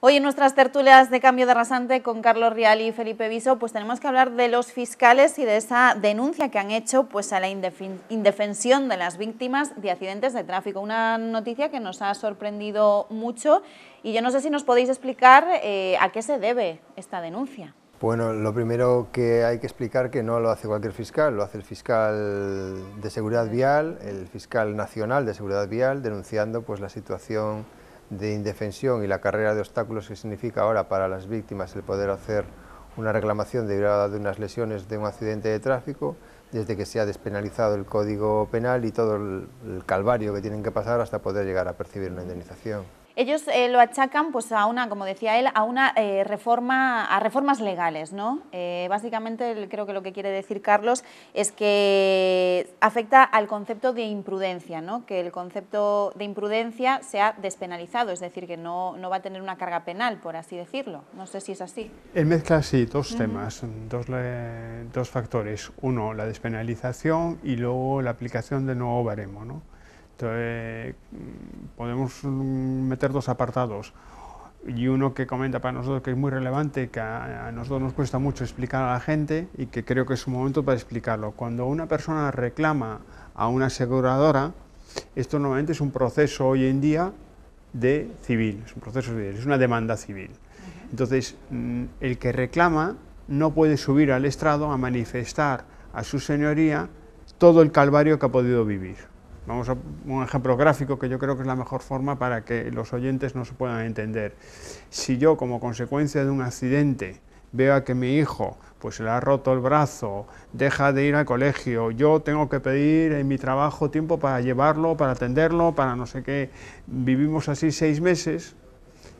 Hoy en nuestras tertulias de Cambio de Rasante con Carlos Rial y Felipe Viso, pues tenemos que hablar de los fiscales y de esa denuncia que han hecho pues a la indefensión de las víctimas de accidentes de tráfico. Una noticia que nos ha sorprendido mucho y yo no sé si nos podéis explicar a qué se debe esta denuncia. Bueno, lo primero que hay que explicar que no lo hace cualquier fiscal, lo hace el fiscal de seguridad vial, el fiscal nacional de seguridad vial, denunciando pues la situación de indefensión y la carrera de obstáculos que significa ahora para las víctimas el poder hacer una reclamación derivada de unas lesiones de un accidente de tráfico, desde que se ha despenalizado el Código Penal y todo el calvario que tienen que pasar hasta poder llegar a percibir una indemnización. Ellos lo achacan, pues a una, como decía él, a una reformas legales, ¿no? Básicamente creo que lo que quiere decir Carlos es que afecta al concepto de imprudencia, ¿no? Que el concepto de imprudencia se ha despenalizado, es decir, que no va a tener una carga penal, por así decirlo. No sé si es así. Él mezcla así dos temas, dos factores. Uno, la despenalización y luego la aplicación del nuevo baremo, ¿no? Entonces, podemos meter dos apartados y uno que comenta para nosotros que es muy relevante, que a nosotros nos cuesta mucho explicar a la gente y que creo que es un momento para explicarlo. Cuando una persona reclama a una aseguradora, esto normalmente es un proceso hoy en día de civil, es un proceso civil, es una demanda civil. Entonces, el que reclama no puede subir al estrado a manifestar a su señoría todo el calvario que ha podido vivir. Vamos a un ejemplo gráfico que yo creo que es la mejor forma para que los oyentes nos puedan entender. Si yo, como consecuencia de un accidente, veo a que mi hijo pues se le ha roto el brazo, deja de ir al colegio, yo tengo que pedir en mi trabajo tiempo para llevarlo, para atenderlo, para no sé qué, vivimos así 6 meses,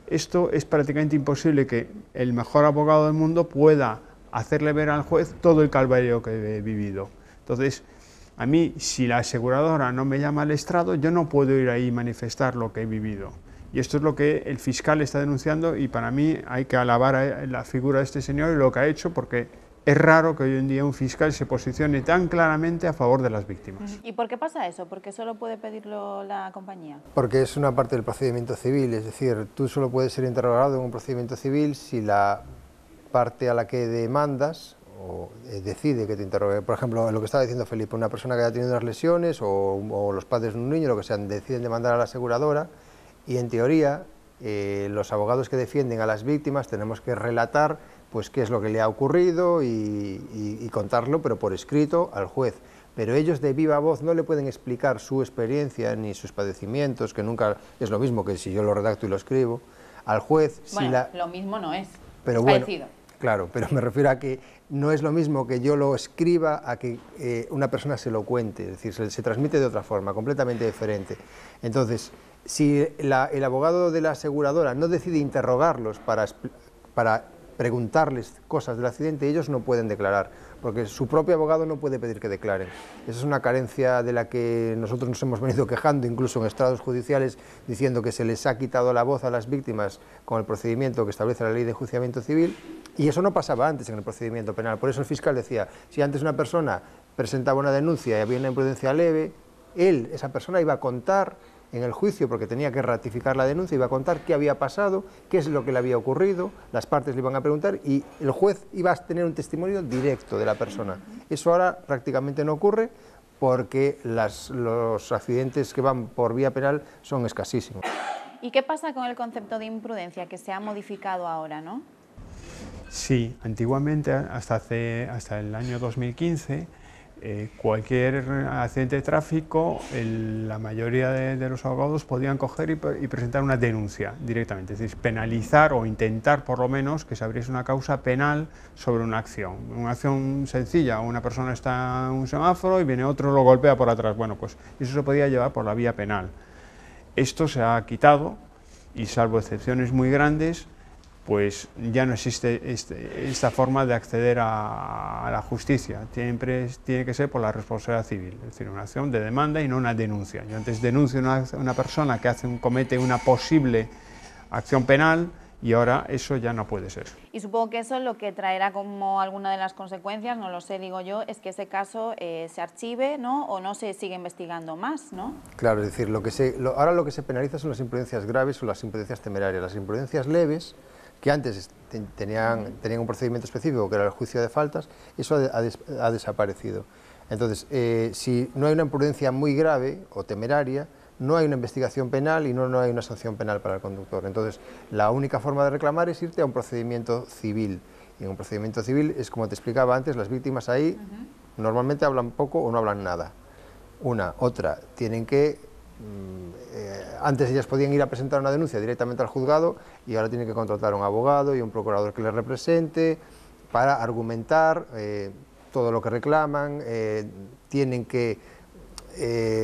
esto es prácticamente imposible que el mejor abogado del mundo pueda hacerle ver al juez todo el calvario que he vivido. Entonces, a mí, si la aseguradora no me llama al estrado, yo no puedo ir ahí y manifestar lo que he vivido. Y esto es lo que el fiscal está denunciando y para mí hay que alabar a la figura de este señor y lo que ha hecho, porque es raro que hoy en día un fiscal se posicione tan claramente a favor de las víctimas. ¿Y por qué pasa eso? ¿Por qué solo puede pedirlo la compañía? Porque es una parte del procedimiento civil, es decir, tú solo puedes ser interrogado en un procedimiento civil si la parte a la que demandas o decide que te interrogue. Por ejemplo, lo que estaba diciendo Felipe, una persona que haya tenido unas lesiones o los padres de un niño, lo que sea, deciden demandar a la aseguradora y en teoría los abogados que defienden a las víctimas tenemos que relatar pues qué es lo que le ha ocurrido y contarlo, pero por escrito al juez. Pero ellos de viva voz no le pueden explicar su experiencia ni sus padecimientos, que nunca es lo mismo que si yo lo redacto y lo escribo, al juez. Bueno, lo mismo no es, pero es bueno, parecido. Claro, pero me refiero a que no es lo mismo que yo lo escriba a que una persona se lo cuente, es decir, se transmite de otra forma, completamente diferente. Entonces, si el abogado de la aseguradora no decide interrogarlos para preguntarles cosas del accidente, ellos no pueden declarar, porque su propio abogado no puede pedir que declaren. Esa es una carencia de la que nosotros nos hemos venido quejando, incluso en estrados judiciales, diciendo que se les ha quitado la voz a las víctimas con el procedimiento que establece la Ley de Enjuiciamiento Civil, y eso no pasaba antes en el procedimiento penal. Por eso el fiscal decía, si antes una persona presentaba una denuncia y había una imprudencia leve, esa persona iba a contar en el juicio, porque tenía que ratificar la denuncia, iba a contar qué había pasado, qué es lo que le había ocurrido, las partes le iban a preguntar y el juez iba a tener un testimonio directo de la persona. Eso ahora prácticamente no ocurre porque los accidentes que van por vía penal son escasísimos. ¿Y qué pasa con el concepto de imprudencia que se ha modificado ahora, no? Sí, antiguamente, hasta el año 2015, cualquier accidente de tráfico, la mayoría de los abogados podían coger y presentar una denuncia directamente, es decir, penalizar o intentar por lo menos que se abriese una causa penal sobre una acción sencilla. Una persona está en un semáforo y viene otro y lo golpea por atrás. Bueno, pues eso se podía llevar por la vía penal. Esto se ha quitado y, salvo excepciones muy grandes, pues ya no existe esta forma de acceder a la justicia. Siempre tiene que ser por la responsabilidad civil, es decir, una acción de demanda y no una denuncia. Yo antes denuncio a una persona que comete una posible acción penal y ahora eso ya no puede ser. Y supongo que eso lo que traerá como alguna de las consecuencias, no lo sé, digo yo, es que ese caso se archive, ¿no? O no se sigue investigando más, ¿no? Claro, es decir, ahora lo que se penaliza son las imprudencias graves o las imprudencias temerarias. Las imprudencias leves, que antes tenían un procedimiento específico, que era el juicio de faltas, eso ha desaparecido. Entonces, si no hay una imprudencia muy grave o temeraria, no hay una investigación penal y no hay una sanción penal para el conductor. Entonces, la única forma de reclamar es irte a un procedimiento civil. Y en un procedimiento civil es como te explicaba antes, las víctimas ahí normalmente hablan poco o no hablan nada. Otra, tienen que, antes ellas podían ir a presentar una denuncia directamente al juzgado y ahora tienen que contratar a un abogado y un procurador que les represente para argumentar todo lo que reclaman, tienen que...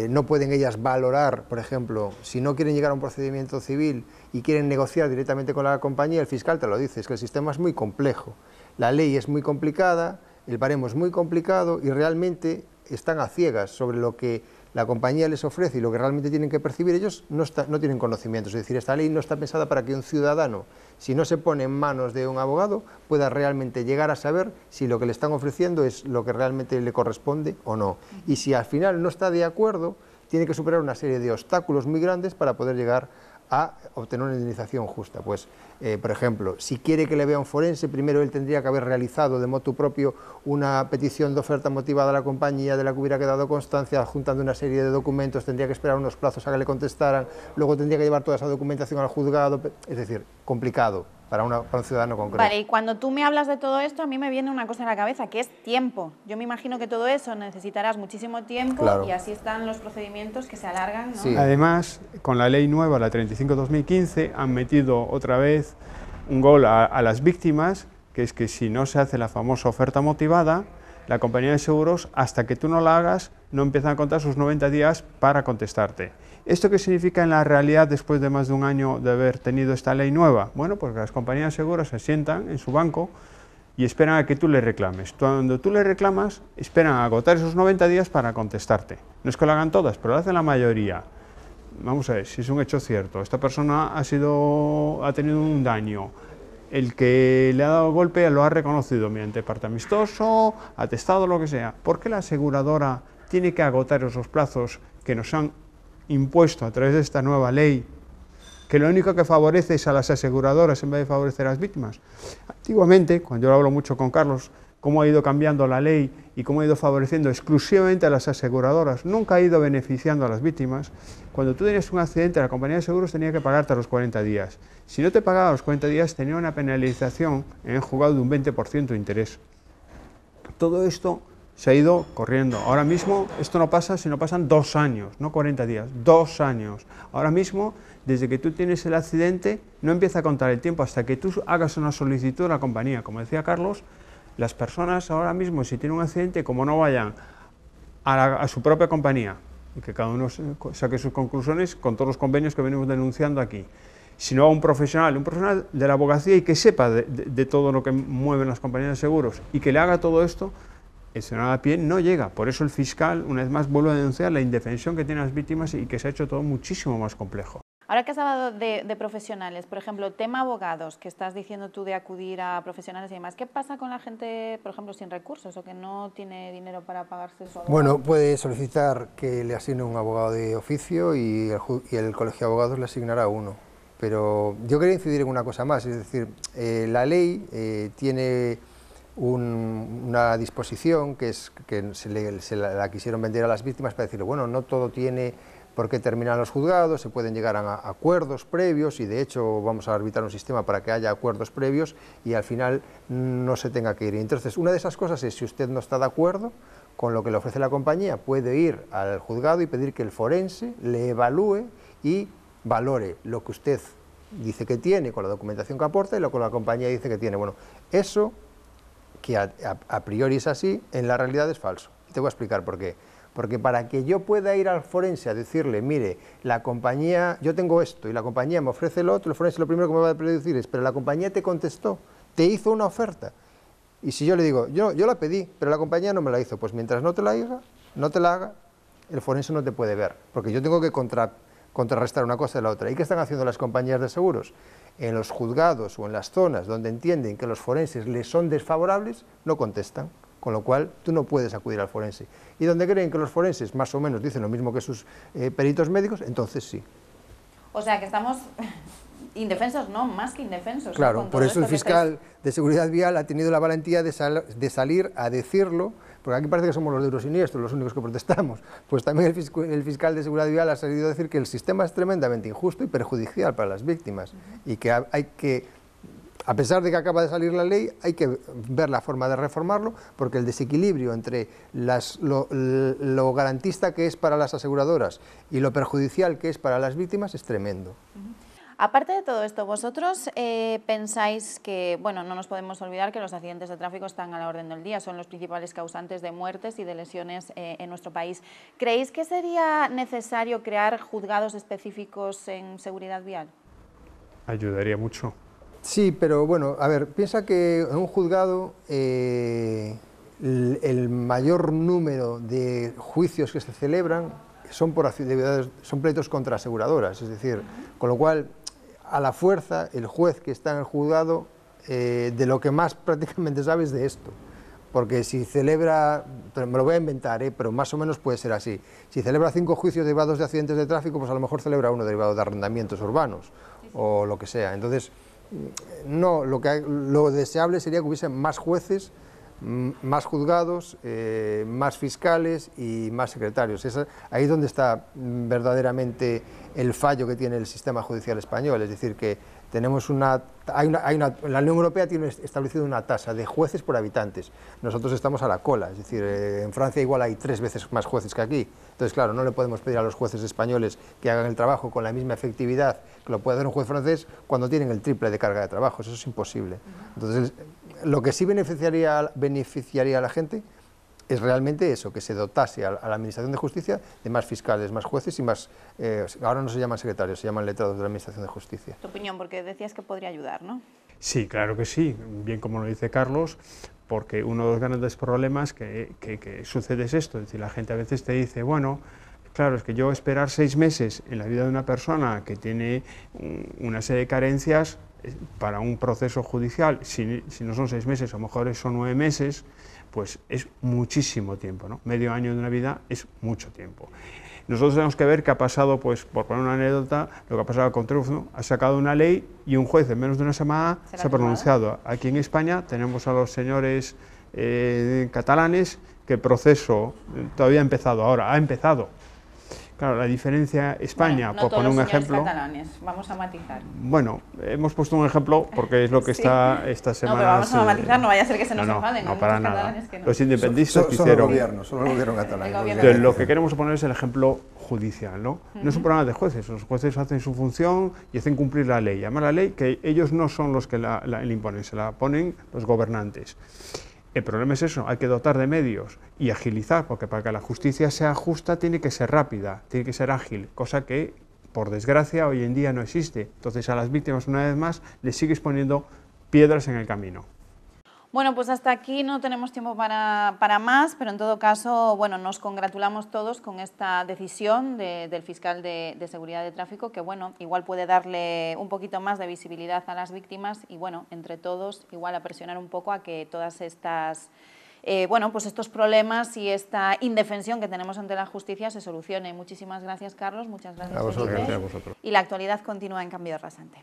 no pueden ellas valorar, por ejemplo, si no quieren llegar a un procedimiento civil y quieren negociar directamente con la compañía, el fiscal te lo dice, es que el sistema es muy complejo, la ley es muy complicada, el baremo es muy complicado y realmente están a ciegas sobre lo que la compañía les ofrece y lo que realmente tienen que percibir. Ellos no tienen conocimientos, es decir, esta ley no está pensada para que un ciudadano, si no se pone en manos de un abogado, pueda realmente llegar a saber si lo que le están ofreciendo es lo que realmente le corresponde o no. Y si al final no está de acuerdo, tiene que superar una serie de obstáculos muy grandes para poder llegar a obtener una indemnización justa. Pues, por ejemplo, si quiere que le vea un forense, primero él tendría que haber realizado de motu propio una petición de oferta motivada a la compañía de la que hubiera quedado constancia, adjuntando una serie de documentos, tendría que esperar unos plazos a que le contestaran, luego tendría que llevar toda esa documentación al juzgado, es decir, complicado para un ciudadano concreto. Vale, y cuando tú me hablas de todo esto, a mí me viene una cosa en la cabeza, que es tiempo. Yo me imagino que todo eso necesitarás muchísimo tiempo, claro, y así están los procedimientos que se alargan, ¿no? Sí. Además, con la ley nueva, la 35/2015, han metido otra vez un gol a las víctimas, que es que si no se hace la famosa oferta motivada, la compañía de seguros, hasta que tú no la hagas, no empiezan a contar sus 90 días para contestarte. ¿Esto qué significa en la realidad después de más de un año de haber tenido esta ley nueva? Bueno, pues las compañías de seguros se sientan en su banco y esperan a que tú le reclames. Cuando tú le reclamas, esperan a agotar esos 90 días para contestarte. No es que lo hagan todas, pero lo hacen la mayoría. Vamos a ver, si es un hecho cierto, esta persona ha tenido un daño, el que le ha dado el golpe lo ha reconocido mediante parte amistoso, atestado, lo que sea. ¿Por qué la aseguradora tiene que agotar esos plazos que nos han impuesto a través de esta nueva ley, que lo único que favorece es a las aseguradoras en vez de favorecer a las víctimas? Antiguamente, cuando yo hablo mucho con Carlos, cómo ha ido cambiando la ley y cómo ha ido favoreciendo exclusivamente a las aseguradoras, nunca ha ido beneficiando a las víctimas. Cuando tú tenías un accidente, la compañía de seguros tenía que pagarte a los 40 días. Si no te pagaba a los 40 días, tenía una penalización en el juzgado de un 20% de interés. Todo esto se ha ido corriendo. Ahora mismo esto no pasa si no pasan 2 años, no 40 días, 2 años. Ahora mismo, desde que tú tienes el accidente, no empieza a contar el tiempo hasta que tú hagas una solicitud a la compañía. Como decía Carlos, las personas ahora mismo, si tienen un accidente, como no vayan a su propia compañía, y que cada uno saque sus conclusiones con todos los convenios que venimos denunciando aquí, sino a un profesional de la abogacía y que sepa de todo lo que mueven las compañías de seguros y que le haga todo esto, el senador a pie no llega. Por eso el fiscal, una vez más, vuelve a denunciar la indefensión que tienen las víctimas y que se ha hecho todo muchísimo más complejo. Ahora que has hablado de profesionales, por ejemplo, tema abogados, que estás diciendo tú de acudir a profesionales y demás, ¿qué pasa con la gente, por ejemplo, sin recursos o que no tiene dinero para pagarse su abogado? Bueno, puede solicitar que le asigne un abogado de oficio y el colegio de abogados le asignará uno. Pero yo quería incidir en una cosa más, es decir, la ley tiene una disposición que se la quisieron vender a las víctimas para decirle, bueno, no todo tiene por qué terminar los juzgados, se pueden llegar a acuerdos previos y de hecho vamos a arbitrar un sistema para que haya acuerdos previos y al final no se tenga que ir. Entonces, una de esas cosas es, si usted no está de acuerdo con lo que le ofrece la compañía, puede ir al juzgado y pedir que el forense le evalúe y valore lo que usted dice que tiene con la documentación que aporta y lo que la compañía dice que tiene. Bueno, eso que a priori es así, en la realidad es falso. Y te voy a explicar por qué. Porque para que yo pueda ir al forense a decirle, mire, la compañía, yo tengo esto y la compañía me ofrece lo otro, el forense lo primero que me va a decir es, pero la compañía te contestó, te hizo una oferta. Y si yo le digo, yo la pedí, pero la compañía no me la hizo, pues mientras no te la haga, el forense no te puede ver, porque yo tengo que contrarrestar una cosa de la otra. ¿Y qué están haciendo las compañías de seguros? En los juzgados o en las zonas donde entienden que los forenses les son desfavorables, no contestan, con lo cual tú no puedes acudir al forense. Y donde creen que los forenses más o menos dicen lo mismo que sus peritos médicos, entonces sí. O sea, que estamos indefensos, no, más que indefensos. Claro, ¿no? por eso el fiscal de Seguridad Vial ha tenido la valentía de salir a decirlo, porque aquí parece que somos los de Eurosiniestro los únicos que protestamos. Pues también el fiscal de Seguridad Vial ha salido a decir que el sistema es tremendamente injusto y perjudicial para las víctimas y que hay que, a pesar de que acaba de salir la ley, hay que ver la forma de reformarlo, porque el desequilibrio entre lo garantista que es para las aseguradoras y lo perjudicial que es para las víctimas es tremendo. Aparte de todo esto, vosotros pensáis que, bueno, no nos podemos olvidar que los accidentes de tráfico están a la orden del día, son los principales causantes de muertes y de lesiones en nuestro país. ¿Creéis que sería necesario crear juzgados específicos en seguridad vial? Ayudaría mucho. Sí, pero bueno, a ver, piensa que en un juzgado el mayor número de juicios que se celebran son pleitos contra aseguradoras, es decir, con lo cual, a la fuerza, el juez que está en el juzgado, de lo que más prácticamente sabe es de esto, porque si celebra, me lo voy a inventar, pero más o menos puede ser así, si celebra 5 juicios derivados de accidentes de tráfico, pues a lo mejor celebra uno derivado de arrendamientos urbanos, o lo que sea. Entonces, no, lo deseable sería que hubiese más jueces, más juzgados, más fiscales y más secretarios. Ahí es donde está verdaderamente el fallo que tiene el sistema judicial español, es decir, que tenemos la Unión Europea tiene establecido una tasa de jueces por habitantes, nosotros estamos a la cola, es decir, en Francia igual hay 3 veces más jueces que aquí, entonces claro, no le podemos pedir a los jueces españoles que hagan el trabajo con la misma efectividad que lo puede hacer un juez francés cuando tienen el triple de carga de trabajo, eso es imposible. Entonces, lo que sí beneficiaría a la gente es realmente eso, que se dotase a la Administración de Justicia de más fiscales, más jueces y más, ahora no se llaman secretarios, se llaman letrados de la Administración de Justicia. Tu opinión, porque decías que podría ayudar, ¿no? Sí, claro que sí, bien como lo dice Carlos, porque uno de los grandes problemas que sucede es esto, es decir, la gente a veces te dice, bueno, claro, es que yo esperar 6 meses en la vida de una persona que tiene una serie de carencias para un proceso judicial, si no son 6 meses, a lo mejor son 9 meses, pues es muchísimo tiempo, ¿no? Medio año de una vida es mucho tiempo. Nosotros tenemos que ver qué ha pasado, pues, por poner una anécdota, lo que ha pasado con Truf, ¿no? Ha sacado una ley y un juez en menos de una semana se ha pronunciado. Aquí en España tenemos a los señores catalanes que el proceso todavía ha empezado ahora, ha empezado. Claro, la diferencia España, bueno, no por poner un ejemplo... catalanes, vamos a matizar. Bueno, hemos puesto un ejemplo porque es lo que está esta semana... No, pero vamos a matizar, no vaya a ser que se nos enfaden. No, para nada. Que no. Los independentistas Solo hicieron... Solo el gobierno catalán. Entonces, lo que queremos poner es el ejemplo judicial, ¿no? No es un problema de jueces, los jueces hacen su función y hacen cumplir la ley. Además, la ley que ellos no son los que la imponen, se la ponen los gobernantes. El problema es eso, hay que dotar de medios y agilizar, porque para que la justicia sea justa tiene que ser rápida, tiene que ser ágil, cosa que, por desgracia, hoy en día no existe. Entonces a las víctimas, una vez más, les sigues poniendo piedras en el camino. Bueno, pues hasta aquí no tenemos tiempo para más, pero en todo caso, bueno, nos congratulamos todos con esta decisión del fiscal de Seguridad de Tráfico, que bueno, igual puede darle un poquito más de visibilidad a las víctimas y bueno, entre todos, igual a presionar un poco a que todas estas, bueno, pues estos problemas y esta indefensión que tenemos ante la justicia se solucione. Muchísimas gracias, Carlos, muchas gracias, Gracias a vosotros. Y la actualidad continúa en Cambio Rasante.